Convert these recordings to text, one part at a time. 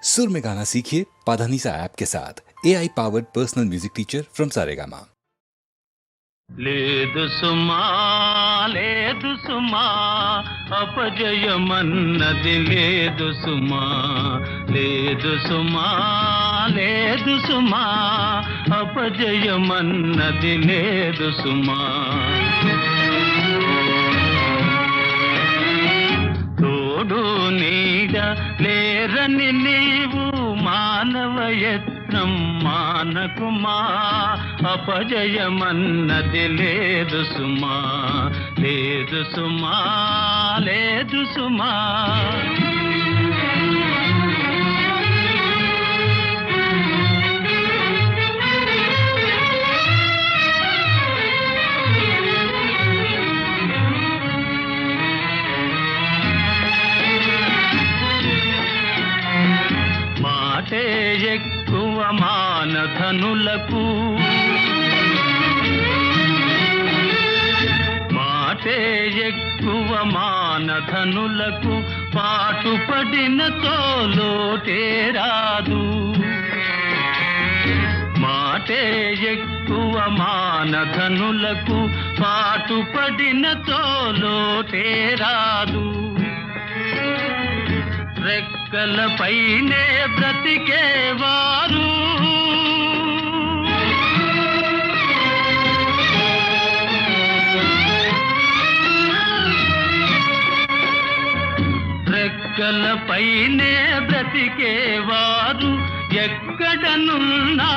सुर में गाना सीखिए पाधानीसा ऐप के साथ। AI powered personal music teacher from Saregama. లేదు సుమా లేదు సుమా అపజయమన్నది లేదు సుమా లేదు సుమా లేదు సుమా అపజయమన్నది లేదు సుమా తోడు నీడ లేరని నీవు మానవయత్నం మానకుమా అపజయమన్నది లేదు సుమా లేదు సుమా లేదు సుమా మాటే ఎక్కువ మానధనులకు మాటే ఎక్కువ మానధనులకు పాటుపడిన తోలోటే రాదు మాటే ఎక్కువ మానధనులకు పాటుపడిన తోలోటే రాదు రెక్కలపైనే బ్రతికేవారు రెక్కలపైనే బ్రతికేవారు ఎక్కడనున్నా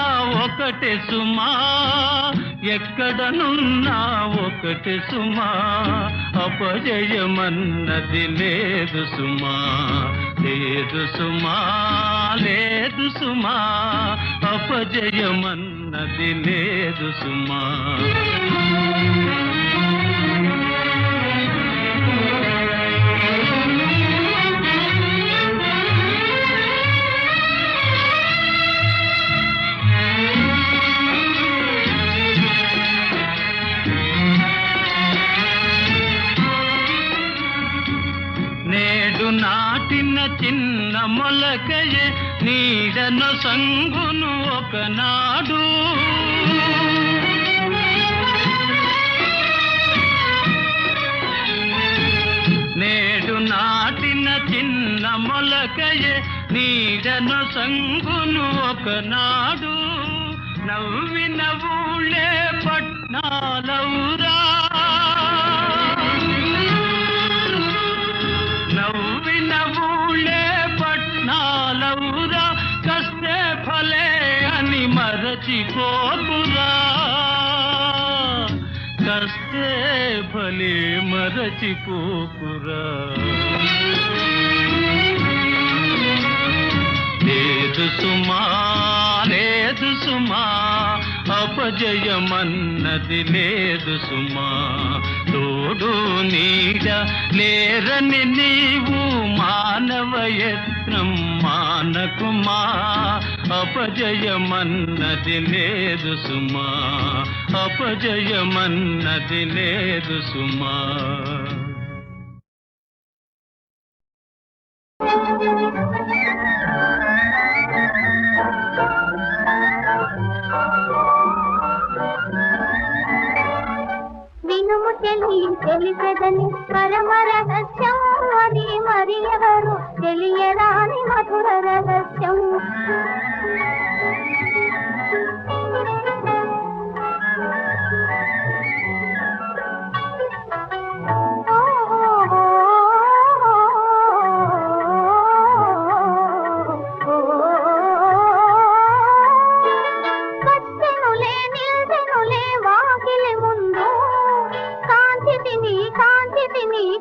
ఒకటే సుమా ఎక్కడనున్నా ఒకటే సుమా అపజయమన్నది లేదు సుమా లేదు సుమా లేదు సుమా అపజయమన్నది లేదు సుమా నేడు నాటిన చిన్న మొలకయే నీడను సంగును ఒకనాడు నేడు నాటిన చిన్న మొలకయే నీడను సంగును ఒకనాడు నవ్విన ఊళ్ళే పట్నాలవురా నవ్విన ఊళ్ళే పట్నాలవురా కస్తే ఫలే అని మరచిపోకురా కస్తే ఫలే మరచిపోకురా లేదు సుమా లేదు సుమా అపజయమన్నది లేదు సుమా తోడు నీడ లేరని నీవు మానవయత్నం మానకుమా అపజయమన్నది లేదు సుమా అపజయమన్నది లేదు సుమా వినుము తెలిసెదని పరమ రహస్యం అది మరి ఎవరు తెలియరాని మధుర రహస్యం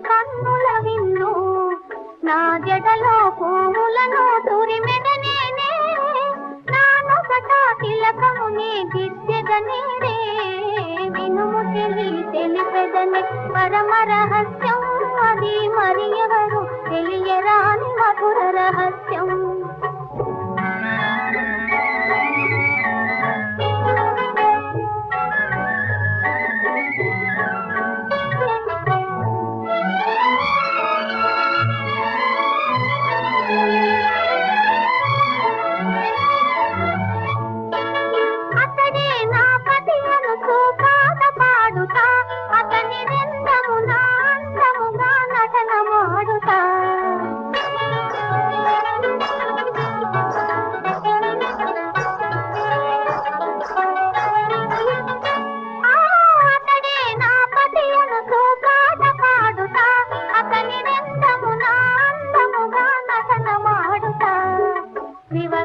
కన్నుల విందు నా జడలో పువ్వులను తురిమెదనేనే నాను సటా తిలకముని దిద్దెదనేనే వినుము తెలిపెదని పరమ రహస్యం అది మరి ఎవరు తెలియరాని మధుర రహస్యం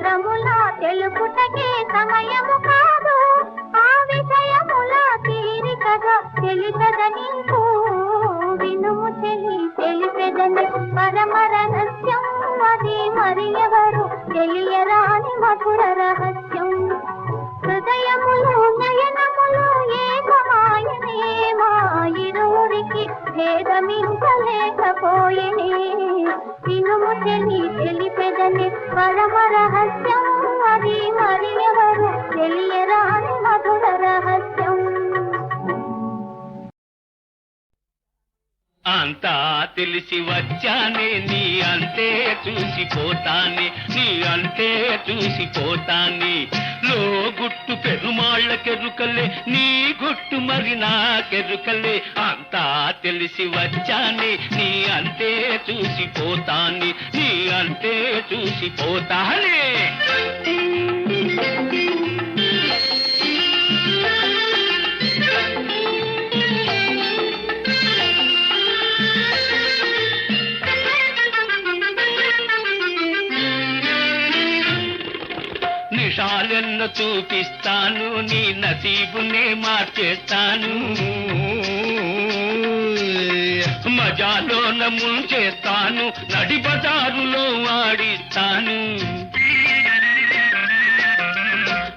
పదములా తెలుపుటకే సమయము కాదు, ఆ విషయముల తీరికగా తెలిసద నీకు. వినుము తెలిపెదని పరమ రహస్యం, అది మరి ఎవరు తెలియరాని మధుర రహస్యం. హృదయములు నయనములు ఏకమాయనే, మా ఇరువురికి భేదమించలేకపోయనే. వినుము తెలిపెదని పరమ రహస్యం, అది మరి ఎవరు తెలియరాని మధుర రహస్యం. అంతా తెలిసి వచ్చానే, నీ అంతే చూసిపోతానే, నీ అంతే చూసిపోతానే. లో గుట్టు పెరుమాళ్ళకెరుకలే, నీ గుట్టు మరి నాకెరుకలే. అంతా తెలిసి వచ్చానే, నీ అంతే చూసిపోతానే, నీ అంతే చూసిపోతానే. నిషాలెన్న చూపిస్తాను, నీ నసీబునే మార్చేస్తాను. మజాలోన ముంచేస్తాను, నడి బజారులో ఆడిస్తాను.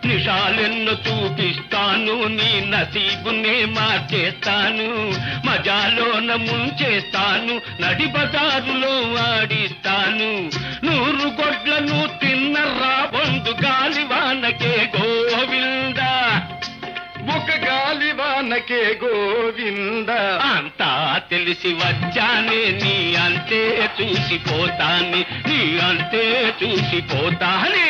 నిషాలెన్నో చూపిస్తాను, నీ నసీబునే మార్చేస్తాను. మజాలోన ముంచేస్తాను, నడి బజారులో ఆడిస్తాను. 100 గొడ్లను తిన్న రాబందు గాలివానకే గోవిందా, ఒక గాలివానకే గోవింద. అంతా తెలిసి వచ్చానే, నీ అంతే చూసిపోతానే, నీ అంతే చూసిపోతానే.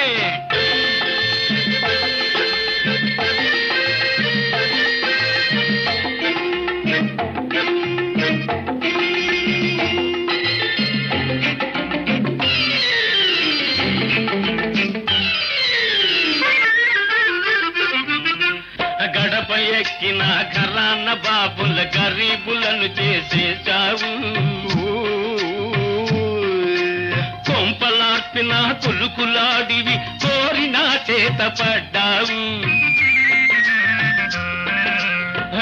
గడప ఎక్కిన ఘరాన బాబుల గరీబులను చేసేశావు. కొంపలార్పిన కులుకులాడివి కోరిన చేత పడ్డావు.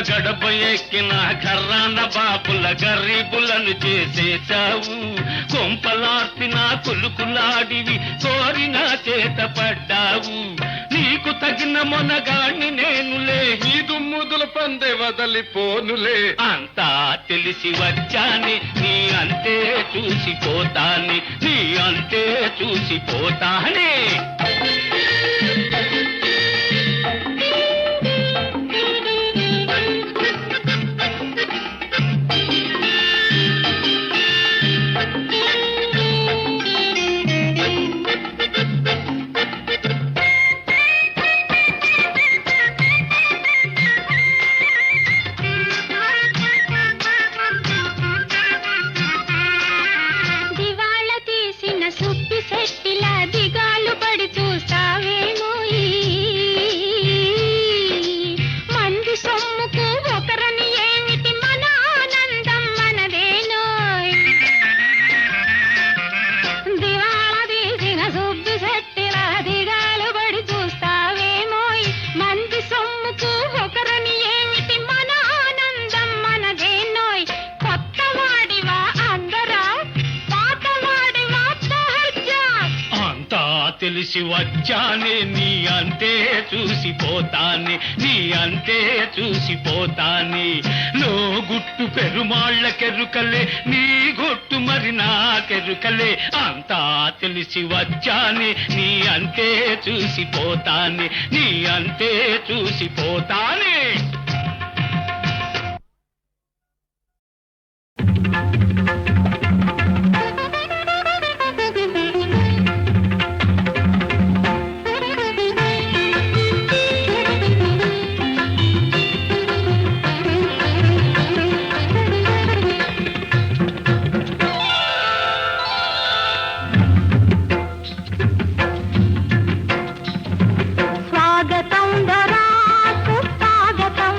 గడప ఎక్కిన ఘరాన బాబుల గరీబులను చేసేశావు. కొంపలార్పిన కులుకులాడివి కోరిన చేత పడ్డావు. నీకు తగిన మొనగాణ్ణి నేనులే, ఈ దుమ్ముదుల పందె వదలిపోనులే. అంతా తెలిసి వచ్చాని, నీ అంతే చూసిపోతాని, నీ అంతే చూసిపోతానే. తెలిసి వచ్చానే, నీ అంతే చూసిపోతానే, నీ అంతే చూసిపోతానే. లో గుట్టు పెరుమాళ్ళకెరుకలే, నీ గుట్టు మరి నాకెరుకలే. అంతా తెలిసి వచ్చానే, నీ అంతే చూసిపోతానే, నీ అంతే చూసిపోతానే. స్వాగతం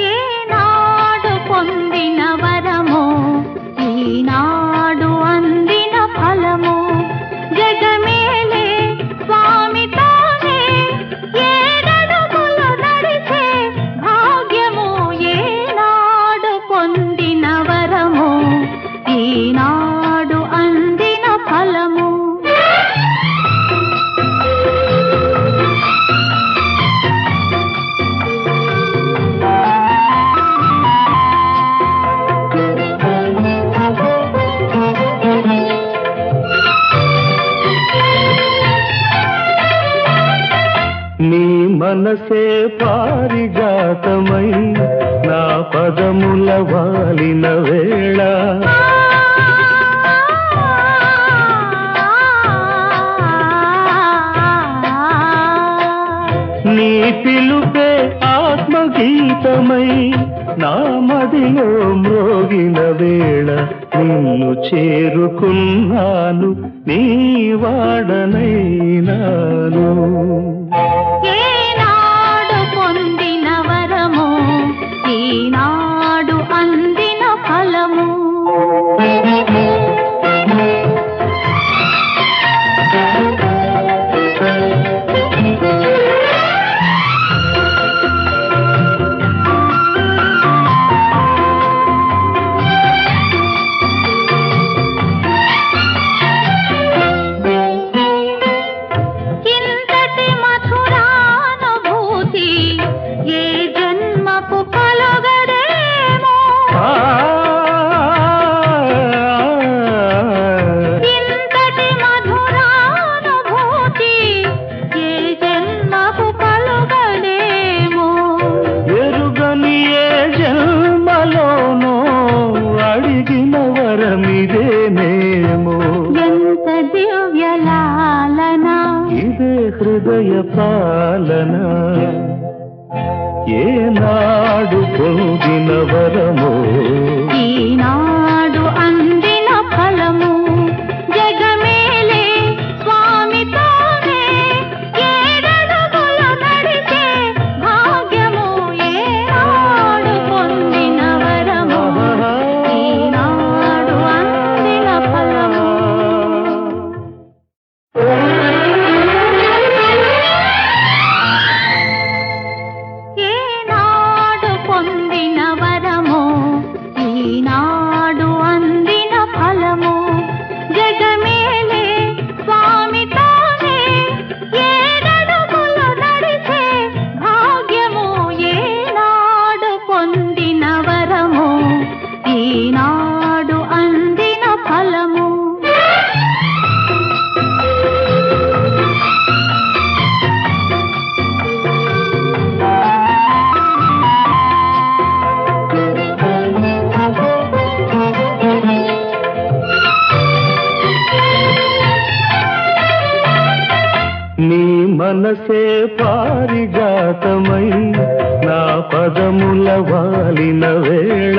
ఏనాడు పొందిన వరము ఈనాడు అందిన ఫలము జగమేలే స్వామి తానే ఏడడుగులు నడిచే భాగ్యము ఏనాడు పొందిన వరము ఈనాడు అందిన ఫలము నీ మనసే పారిజాతమై నా పదముల వాలిన వేళ నీ పిలుపే ఆత్మగీతమై నా మదిలో మ్రోగిన వేళ నిన్ను చేరుకున్నాను నీ వాడనైనాను ఏనాడు పొందిన వరము ఈనాడు అందిన ఫలము ఇంతటి మధురానుభూతి ఏ జన్మకు కలగదేమో ఇంతటి మధురానుభూతి ఏ జన్మకు కలగదేమో ఎరుగని ఏ జన్మలోనో అడిగిన వరమిదేనేమో ఎంత దివ్యలాలన ఇదే హృదయ పాలన ఏనాడు పొందిన వరమో ఈనాడు అందిన ఫలము జగమేలే స్వామి తానే ఏడడుగులు నడిచే భాగ్యము ఏనాడు పొందిన వరము ఈనాడు అందిన ఫలము ఏనాడు పొందిన వరము ఈనాడు అందిన ఫలము జగమేలే స్వామి తానే ఏడడుగులు నడిచే భాగ్యము ఏనాడు పొందిన వరము ఈనాడు అందిన ఫలము నీ మనసే పారిజాతమై నా పదముల వాలిన వేళ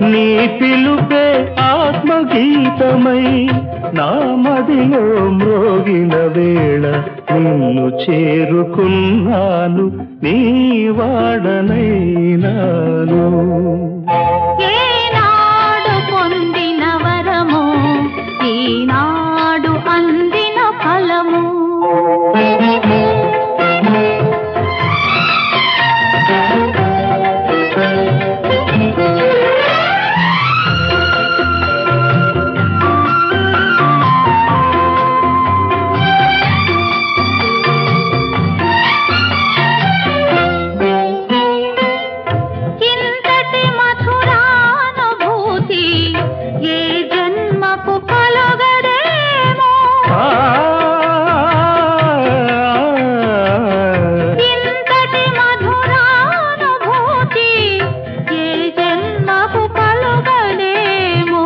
నీ పిలుపే ఆత్మగీతమై నా మదిలో మ్రోగిన వేళ నిన్ను చేరుకున్నాను నీ వాడనైనాను ఏనాడు పొందిన వరము ఈనాడు అందిన ఫలము ఇంతటి మధురానుభూతి ఏ జన్మకు కలగదేమో ఇంతటి మధురానుభూతి ఏ జన్మకు కలగదేమో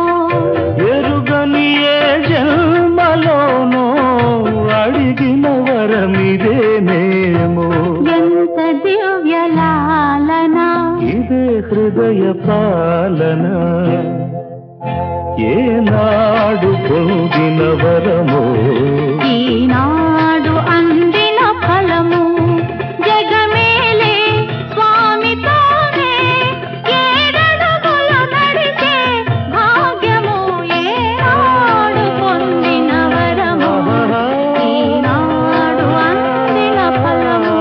ఎరుగని ఏ జన్మలోనో అడిగిన వరమిదేనేమో ఎంత దివ్యలాలన ఇదే హృదయ పాలన పాలన ఏనాడు పొందిన వరమో ఈనాడు అందిన ఫలము జగమేలే స్వామితోనే ఏడడుగుల నడిచే భాగ్యము ఏనాడు పొందిన వరము ఈనాడు అందిన ఫలము.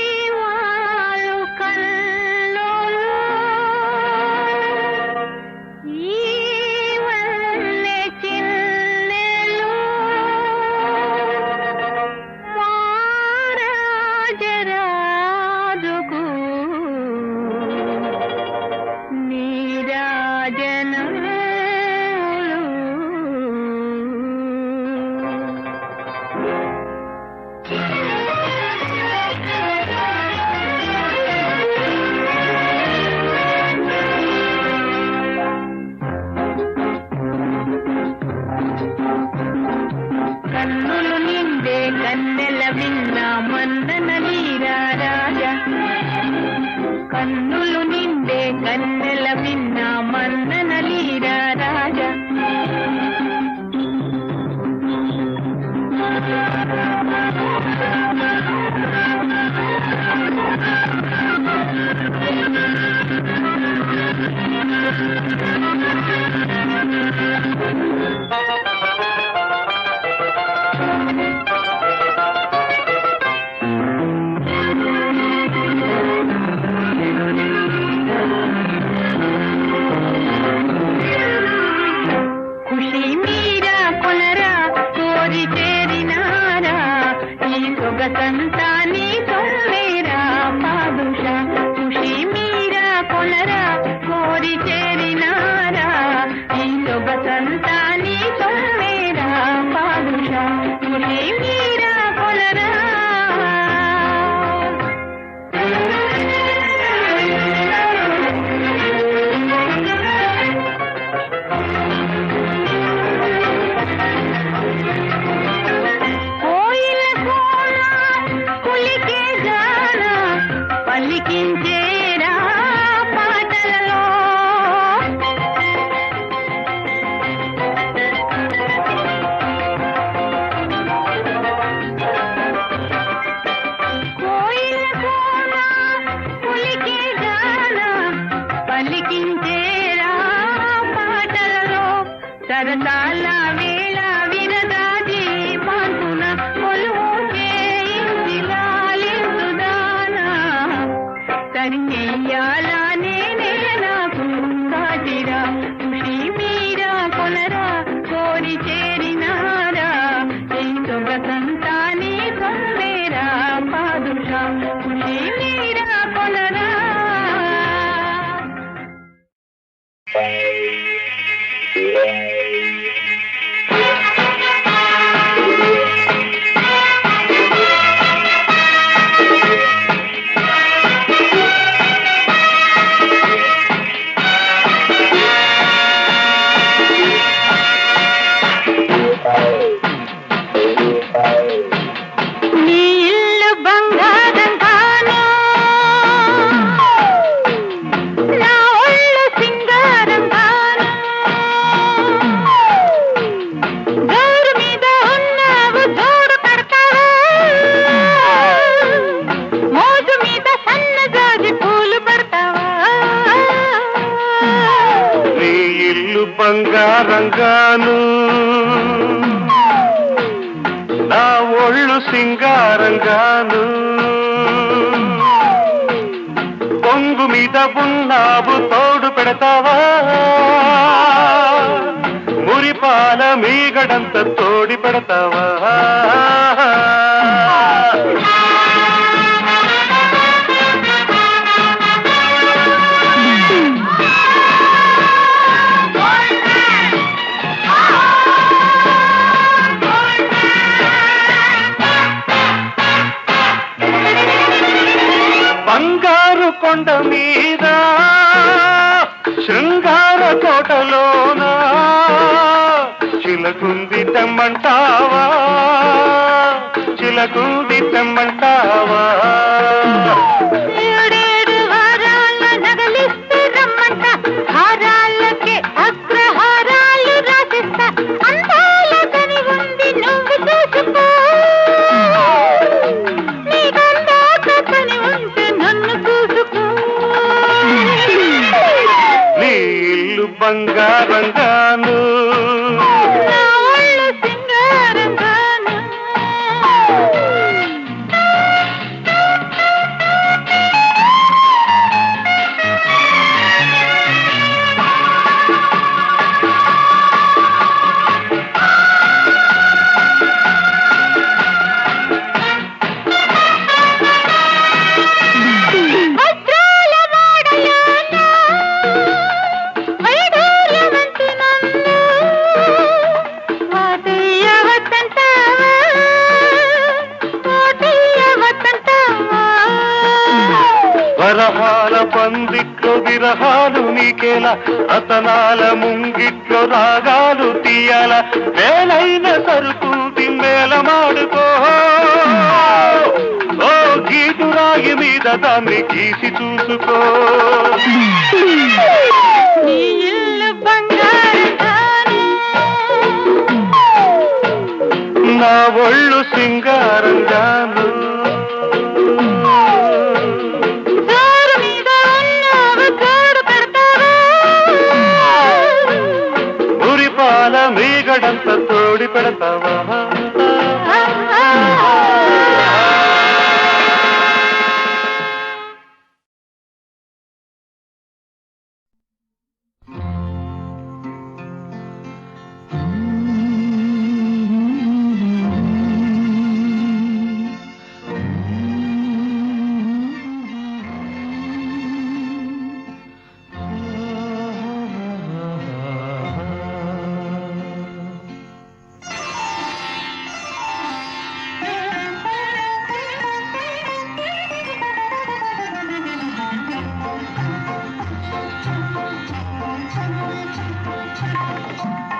ఈవాలు కల్లోలు ఈవల్లె చిన్నెలు వారాజరాజుకు నీరాజనములు. కన్నులు నిండే కన్నెల విన్న మందన నీరా రాజా కన్నులు నిండే కన్నెల విన్న మందన నీరా రాజా ఖుషి మీరా కొనరా కోరి చేరినారా ఈ సొగసంతా నీ సొమ్మేరా పాదుషా ఖుషి మీరా కొనరా కోరి చేరినారా ఈ సొగసంతా నీ సొమ్మేరా పాదుషా ఖుషి మీరా కొనరా. కోయిల కోన కులికే గాన పలికించేరా పాటలలో కోయిల కోన కులికే గాన పలికించేరా పాటలలో సరసాల వేళ వినదాది పాల్గొన కొలువు చేయిందిలాలిందుదానా సరిచెయ్యాలా నేనే నాకు కాటిరా ఖుషి మీరా కొనరా కోరి చేరినారా ఈ సొగసంతా నీ సొమ్మేరా పాదుషా ఖుషి మీరా కొనరా. నీ ఇల్లు బంగారం కాను నా ఒళ్ళు సింగారం కాను గోరు మీద ఉన్నావు జోడు పెడతావా మోజు మీద సన్నజాజి పూలు పెడతావా నీ ఇల్లు బంగారంగాను నా ఒళ్ళు సింగారంగాను పొంగు మీద ఉన్నావు తోడు పెడతావా మురిపాల మీగడంత తోడి పెడతావా కొండ మీద శృంగార కోటలోన చిలకుంది తెమ్మంటావా చిలకుంది తెమ్మంటావా ఏడేడు వారాల నగలిస్తే రమ్మంట హారాలకే అగ్రహారాలు రాసిస్తా అందాల కని ఉంది నువ్వు చూసుకో నీకందాక కని ఉంటే నన్ను చూసుకో నీ ఇల్లు బంగారంగాను నా ఒళ్ళు సింగారంగాను వజ్రాల వాడలోన వైడూర్యమంటి నన్ను వాటయ్యవద్దంటావా వాటయ్యవద్దంటావా వరహాల పందిట్లో విరహాలు నీకేలా అతనాల ముంగిట్లో రాగాలు తీయాల వేలైన సరుకు మేల మాడుకో ఓ గీటు రాగి మీద దాన్ని గీసి చూసుకో నీ ఇల్లు బంగారంగాను నా ఒళ్ళు సింగారంగాను జోరు మీద ఉన్నావు జోడు పెడతావా మురిపాల మీగడంత తోడి పెడతావా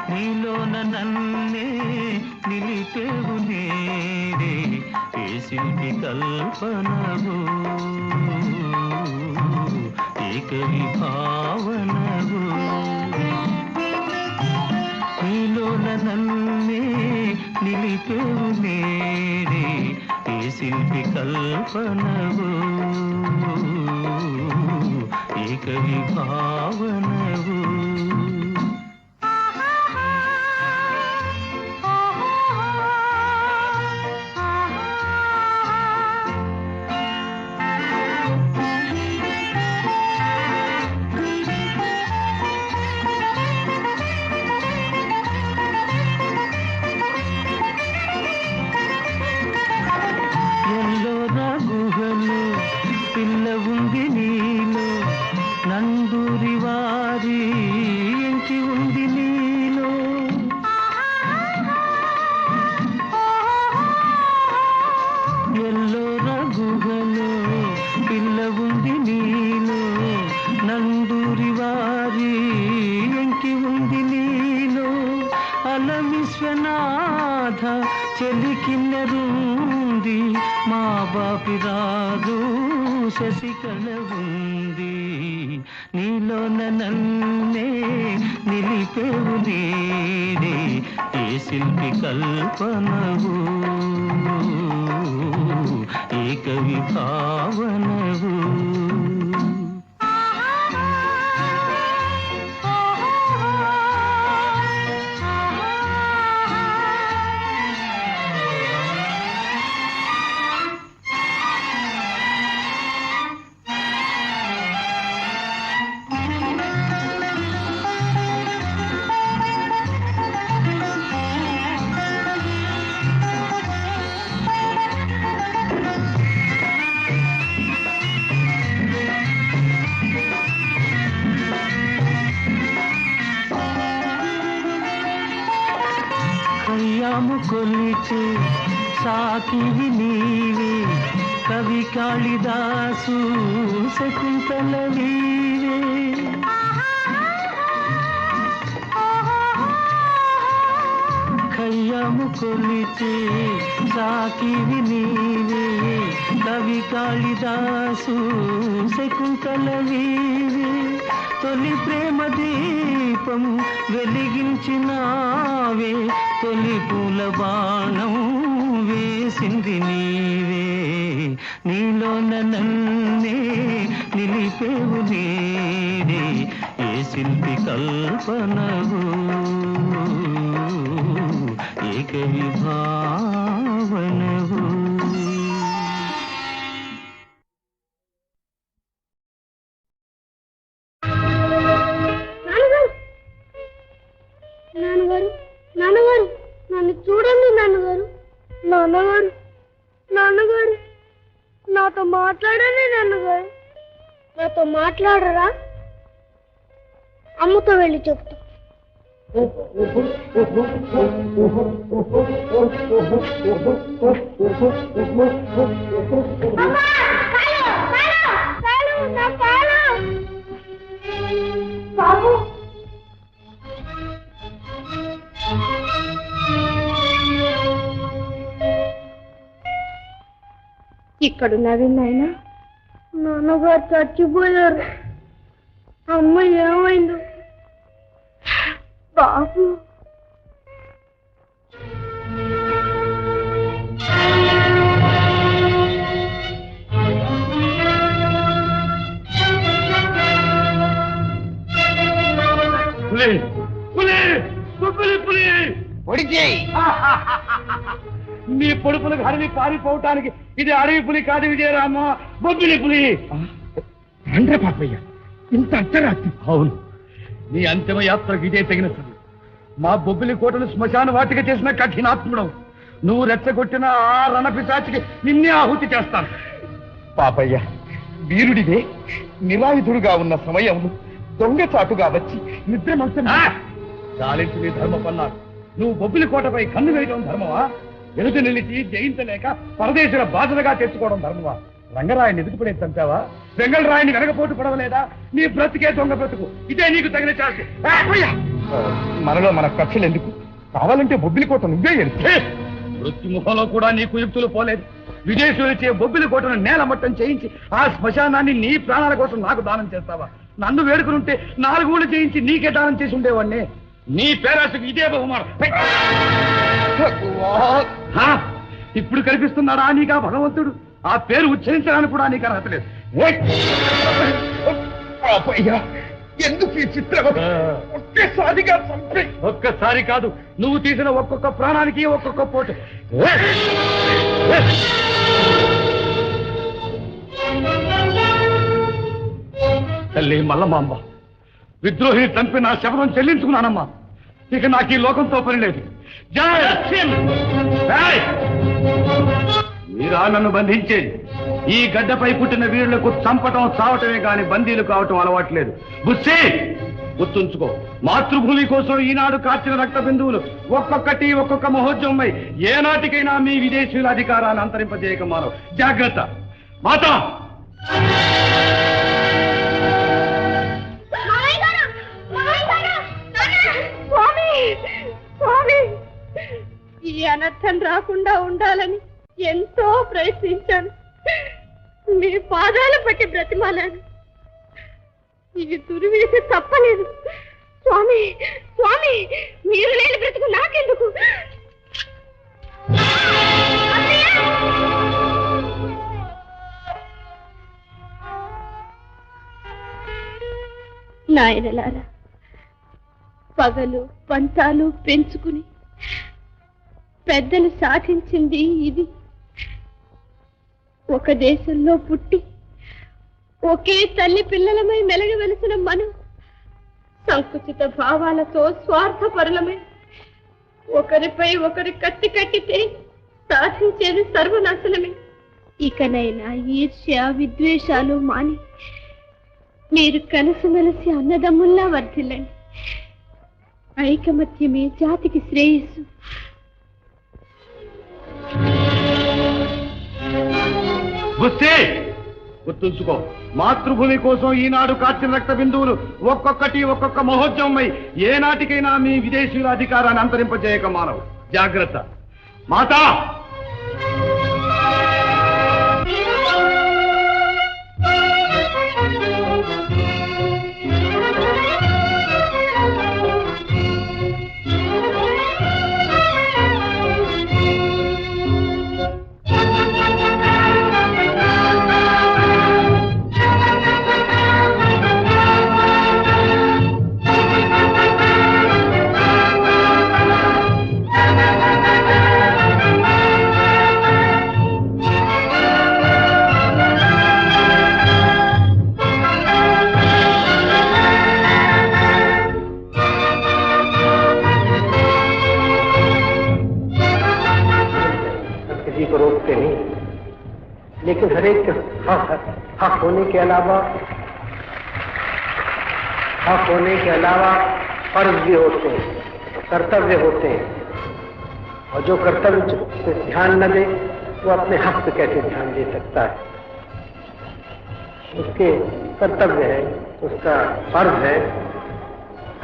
నీలోన నన్నే నిలిపేవు నేరే ఏ శిల్పి కల్పనవు ఏక విభావనవు నీలోన నన్నే నిలిపేవు నేరే ఏ శిల్పి కల్పనవు ఏక విభావనవు ఎల్లోరా గుహలో పిల్ల ఉంది నీలో నందూరి వారి ఇంటి ఉంది నీలో ఎల్లోరా గుహలో పిల్ల ఉంది నీలో నందూరి వారి ఇంటి ఉంది నీలో అల విశ్వనాథ చెలికిన్నరుంది మా బాపి రాదు శశికళ ఉంది నీలోన నన్నే నిలిపేవు నీరే ఏ శిల్పి కల్పనవు ఏక విభావనవు కయ్యాము కొలిచే సాకివి నీవే కవి కాళిదాసు శకుంతల నీవే కయ్యము కొలిచే సాకివి నీవే కవి కాళిదాసు శకుంతల నీవే తొలి ప్రేమ దీపం వెలిగించినావే తొలి పూల బాణం వేసింది నీవే నీలోన నన్నే నిలిపేవు నీడే ఏ శిల్పి కల్పనవు ఏక విభావనవు నాన్నగారు నాన్నగారు నన్ను చూడండి నాన్నగారు నాన్నగారు నాన్నగారు నాతో మాట్లాడండి నాన్నగారు నాతో మాట్లాడరా అమ్మతో వెళ్ళి చెప్తా బాబు ఇక్కడున్నది నాయన నాన్నగారు చచ్చిపోయారు అమ్మ ఏమైందో బాబు నీ పొడుపులకు అడవి పారిపోవటానికి ఇది అడవి పులి కాదు విజయరామ బొబ్బిలి పులి అంటే పాపయ్య ఇంత అర్ధరాత్రి అవును నీ అంతిమ యాత్రకు ఇదే తగిన సమయం మా బొబ్బిలి కోటను శ్మశాన వాటిక చేసిన కఠినాత్ముడం నువ్వు రెచ్చగొట్టిన ఆ రణపిశాచికి నిన్నే ఆహుతి చేస్తాను పాపయ్య వీరుడివే నిరాయుధుడుగా ఉన్న సమయంలో దొంగచాటుగా వచ్చి నిద్ర మంచం చాలించి నీ ధర్మపన్నాడు నువ్వు బొబ్బిలి కోటపై కన్ను వేయడం ధర్మమా ఎదుటి నిలిచి జయించలేక పరదేశుల బాధలుగా తెచ్చుకోవడం ధర్మమా రంగరాయిని ఎదుగుపడే చంపావా వెంగళరాయిని వెనకపోటు పడవలేదా నీ బ్రతికే దొంగ బ్రతుకు ఇదే నీకు తగిన ఛాన్స్ మనలో మన కక్షలు ఎందుకు కావాలంటే బొబ్బిలి కోట నువ్వే మృత్యుముఖంలో కూడా నీ కుయుక్తులు పోలేదు విదేశీయులచే బొబ్బిలి కోటను నేలమట్టం చేయించి ఆ శ్మశానాన్ని నీ ప్రాణాల కోసం నాకు దానం చేస్తావా నన్ను వేడుకునుంటే 4 ఊళ్ళు చేయించి నీకే దానం చేసి ఉండేవాడిని నీ పేరాశకు ఇదే బహుమానం ఇప్పుడు కనిపిస్తున్నాడా నీకా భగవంతుడు ఆ పేరు ఉచ్చరించడానికి కూడా నీకు అర్హత లేదు ఎందుకు ఈ చిత్రం ఒక్కసారిగా చంపే ఒక్కసారి కాదు నువ్వు తీసిన ఒక్కొక్క ప్రాణానికి ఒక్కొక్క పోటు తల్లి మల్లమాంబ విద్రోహిని చంపి నా శబరం చెల్లించుకున్నానమ్మా ఇక నాకు ఈ లోకంతో పని లేదు మీరా నన్ను బంధించేది ఈ గడ్డపై పుట్టిన వీరులకు చంపటం చావటమే కాని బందీలు కావటం అలవాట్లేదు బుస్సీ గుర్తుంచుకో మాతృభూమి కోసం ఈనాడు కార్చిన రక్త బిందువులు ఒక్కొక్కటి ఒక్కొక్క మహోద్యమై ఏనాటికైనా మీ విదేశీయుల అధికారాన్ని అంతరింపజేయక మానవు జాగ్రత్త మాత ఈ అనర్థం రాకుండా ఉండాలని ఎంతో ప్రయత్నించాను మీ పాదాలు పట్టి బ్రతిమాలాను ఈ దుర్విధి తప్పలేదు స్వామి స్వామి మీరు లేని బ్రతుకు నాకెందుకు నాయనలారా పగలు పంతాలు పెంచుకుని పెద్దలు సాధించింది ఇది ఒక దేశంలో పుట్టి ఒకే తల్లి పిల్లలమై మెలగవలసిన మనం సంకుచిత భావాలతో స్వార్థపరులమై ఒకరిపై ఒకరు కత్తి కట్టితే సాధించేది సర్వనాశనమే ఇకనైనా ఈర్ష్య విద్వేషాలు మాని మీరు కలిసిమెలిసి అన్నదమ్ముల్లా వర్ధిల్లండి ఐకమత్యమే జాతికి బుస్సే గుర్తుంచుకో, మాతృభూమి కోసం ఈనాడు కార్చిన రక్త బిందువులు ఒక్కొక్కటి ఒక్కొక్క మహోద్యమమై ఏనాటికైనా మీ విదేశీయుల అధికారాన్ని అంతరింపజేయక మానవు. జాగ్రత్త. మాతా किसी को रोकते नहीं, लेकिन हर एक हक होने के अलावा फर्ज भी होते हैं, कर्तव्य होते हैं, और जो कर्तव्य पे ध्यान न दे वो अपने हक पे कैसे ध्यान दे सकता है। उसके कर्तव्य है, उसका फर्ज है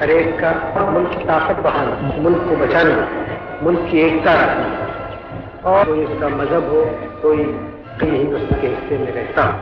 हर एक का मुल्क की ताकत बढ़ाना, मुल्क को बचाना, मुल्क की एकता रखना, और कोई इसका मजहब हो, कोई यही उसके हिस्से में रहता हो।